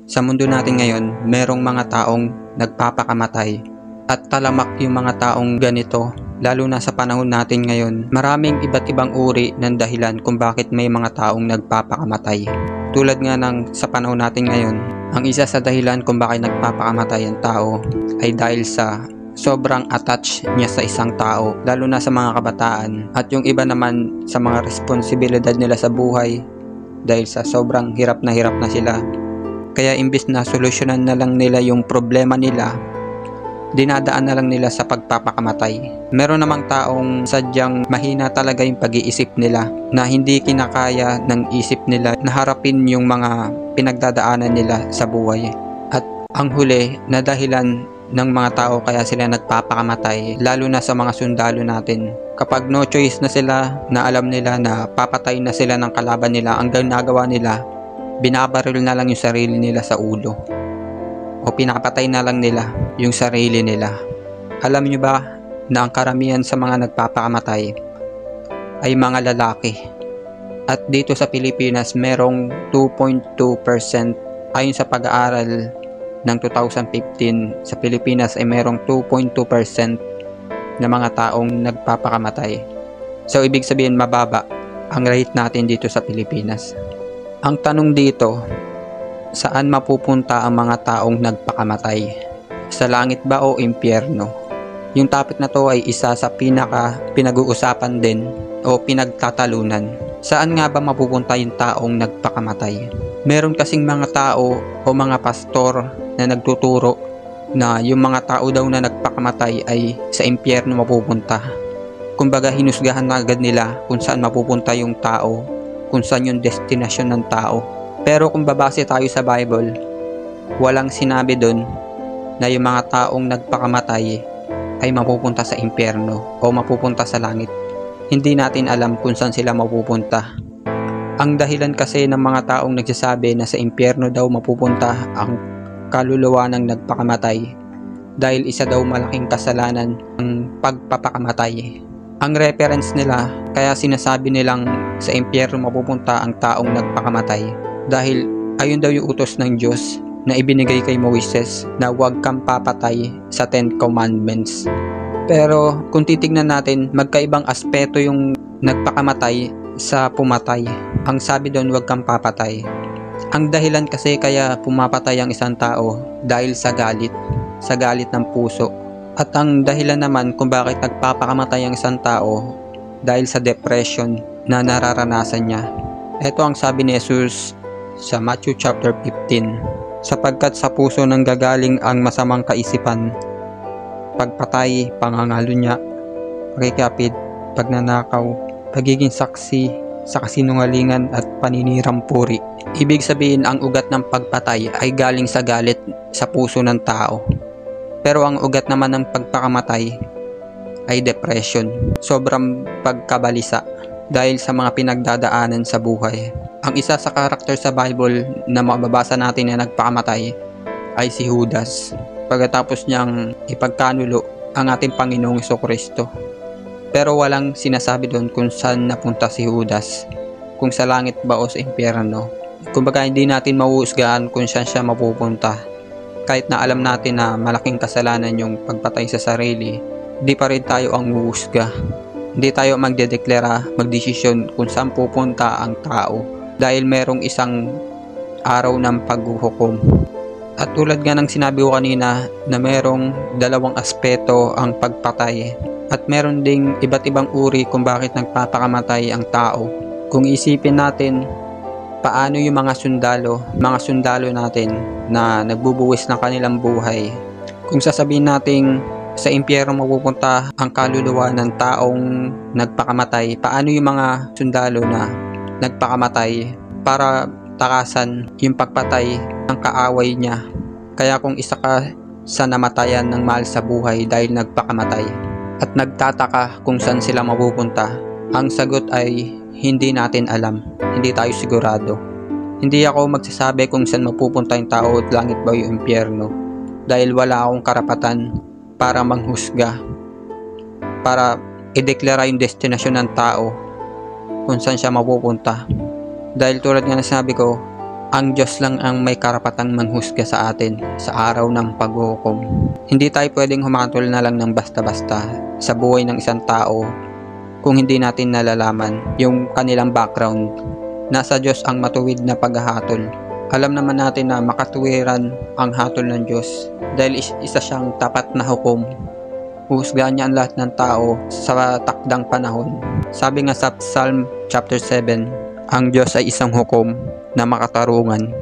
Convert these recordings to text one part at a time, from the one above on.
Sa mundo natin ngayon, merong mga taong nagpapakamatay at talamak yung mga taong ganito, lalo na sa panahon natin ngayon. Maraming iba't ibang uri ng dahilan kung bakit may mga taong nagpapakamatay. Tulad nga ng sa panahon natin ngayon, ang isa sa dahilan kung bakit nagpapakamatay ang tao ay dahil sa sobrang attached niya sa isang tao, lalo na sa mga kabataan, at yung iba naman sa mga responsibilidad nila sa buhay dahil sa sobrang hirap na sila. Kaya imbis na solusyonan na lang nila yung problema nila, dinadaan na lang nila sa pagpapakamatay. Meron namang taong sadyang mahina talaga yung pag-iisip nila, na hindi kinakaya ng isip nila na harapin yung mga pinagdadaanan nila sa buhay. At ang huli na dahilan ng mga tao kaya sila nagpapakamatay, lalo na sa mga sundalo natin, kapag no choice na sila, na alam nila na papatay na sila ng kalaban nila, ang ginagawa nila, binabaril na lang yung sarili nila sa ulo, o pinapatay na lang nila yung sarili nila. Alam nyo ba na ang karamihan sa mga nagpapakamatay ay mga lalaki? At dito sa Pilipinas, merong 2.2%, ayon sa pag-aaral ng 2015 sa Pilipinas ay merong 2.2% na mga taong nagpapakamatay. So ibig sabihin, mababa ang rate natin dito sa Pilipinas. Ang tanong dito, saan mapupunta ang mga taong nagpakamatay? Sa langit ba o impyerno? Yung topic na to ay isa sa pinag-uusapan din o pinagtatalunan. Saan nga ba mapupunta yung taong nagpakamatay? Meron kasing mga tao o mga pastor na nagtuturo na yung mga tao daw na nagpakamatay ay sa impyerno mapupunta. Kumbaga, hinusgahan na agad nila kung saan mapupunta yung tao, kung saan yung destinasyon ng tao. Pero kung babase tayo sa Bible, walang sinabi doon na yung mga taong nagpakamatay ay mapupunta sa impyerno o mapupunta sa langit. Hindi natin alam kung saan sila mapupunta. Ang dahilan kasi ng mga taong nagsasabi na sa impyerno daw mapupunta ang kaluluwa ng nagpakamatay dahil isa daw malaking kasalanan ang pagpapakamatay. Ang reference nila, kaya sinasabi nilang sa impyerno mapupunta ang taong nagpakamatay, dahil ayun daw yung utos ng Diyos na ibinigay kay Moises na huwag kang papatay sa 10 Commandments. Pero kung titignan natin, magkaibang aspeto yung nagpakamatay sa pumatay. Ang sabi doon, huwag kang papatay. Ang dahilan kasi kaya pumapatay ang isang tao dahil sa galit ng puso. At ang dahilan naman kung bakit nagpapakamatay ang isang tao dahil sa depression na nararanasan niya. Ito ang sabi ni Jesus sa Matthew chapter 15. Sapagkat sa puso nang gagaling ang masamang kaisipan, pagpatay, pangangalunya, pakikapid, pagnanakaw, pagiging saksi sa kasinungalingan at paninirang puri. Ibig sabihin, ang ugat ng pagpatay ay galing sa galit sa puso ng tao. Pero ang ugat naman ng pagpakamatay ay depression, sobrang pagkabalisa dahil sa mga pinagdadaanan sa buhay. Ang isa sa karakter sa Bible na mababasa natin na nagpakamatay ay si Judas, pagkatapos niyang ipagkanulo ang ating Panginoong Jesucristo. Pero walang sinasabi doon kung saan napunta si Judas, kung sa langit ba o sa impyerno. Kumbaga, hindi natin mauusgahan kung saan siya mapupunta. Kahit na alam natin na malaking kasalanan yung pagpatay sa sarili, di pa rin tayo ang huhusga. Hindi tayo magdesisyon kung saan pupunta ang tao dahil merong isang araw ng paghuhukom. At tulad nga ng sinabi ko kanina na merong dalawang aspeto ang pagpatay at meron ding iba't ibang uri kung bakit nagpapakamatay ang tao. Kung isipin natin, paano yung mga sundalo natin na nagbubuwis ng kanilang buhay. Kung sasabihin natin sa impyerno mapupunta ang kaluluwa ng taong nagpakamatay, paano yung mga sundalo na nagpakamatay para takasan yung pagpatay ng kaaway niya? Kaya kung isa ka sa namatayan ng mahal sa buhay dahil nagpakamatay at nagtataka kung saan sila mapupunta, ang sagot ay hindi natin alam, hindi tayo sigurado. Hindi ako magsasabi kung saan mapupunta yung tao at langit ba yung impyerno, dahil wala akong karapatan para manghusga, para ideklara yung destinasyon ng tao kung saan siya mapupunta. Dahil tulad nga na sinabi ko, Ang Diyos lang ang may karapatang manghusga sa atin sa araw ng paghukom. Hindi tayo pwedeng humatol na lang ng basta-basta sa buhay ng isang tao kung hindi natin nalalaman yung kanilang background. Nasa Diyos ang matuwid na paghahatol. Alam naman natin na makatuwiran ang hatol ng Diyos dahil isa siyang tapat na hukom. Huhusgahan niya ang lahat ng tao sa takdang panahon. Sabi nga sa Psalm chapter 7, ang Diyos ay isang hukom na makatarungan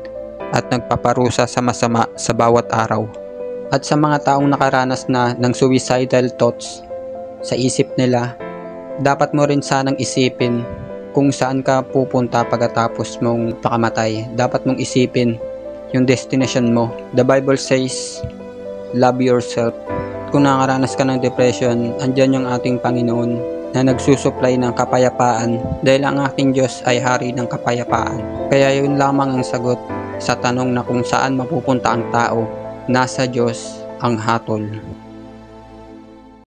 at nagpaparusa sa masama sa bawat araw. At sa mga taong nakaranas na ng suicidal thoughts sa isip nila, dapat mo rin sanang isipin kung saan ka pupunta pagkatapos mong pakamatay. Dapat mong isipin yung destination mo. The Bible says, love yourself. Kung nakaranas ka ng depression, andyan yung ating Panginoon na nagsusupply ng kapayapaan dahil ang ating Diyos ay hari ng kapayapaan. Kaya yun lamang ang sagot sa tanong na kung saan mapupunta ang tao. Nasa Diyos ang hatol.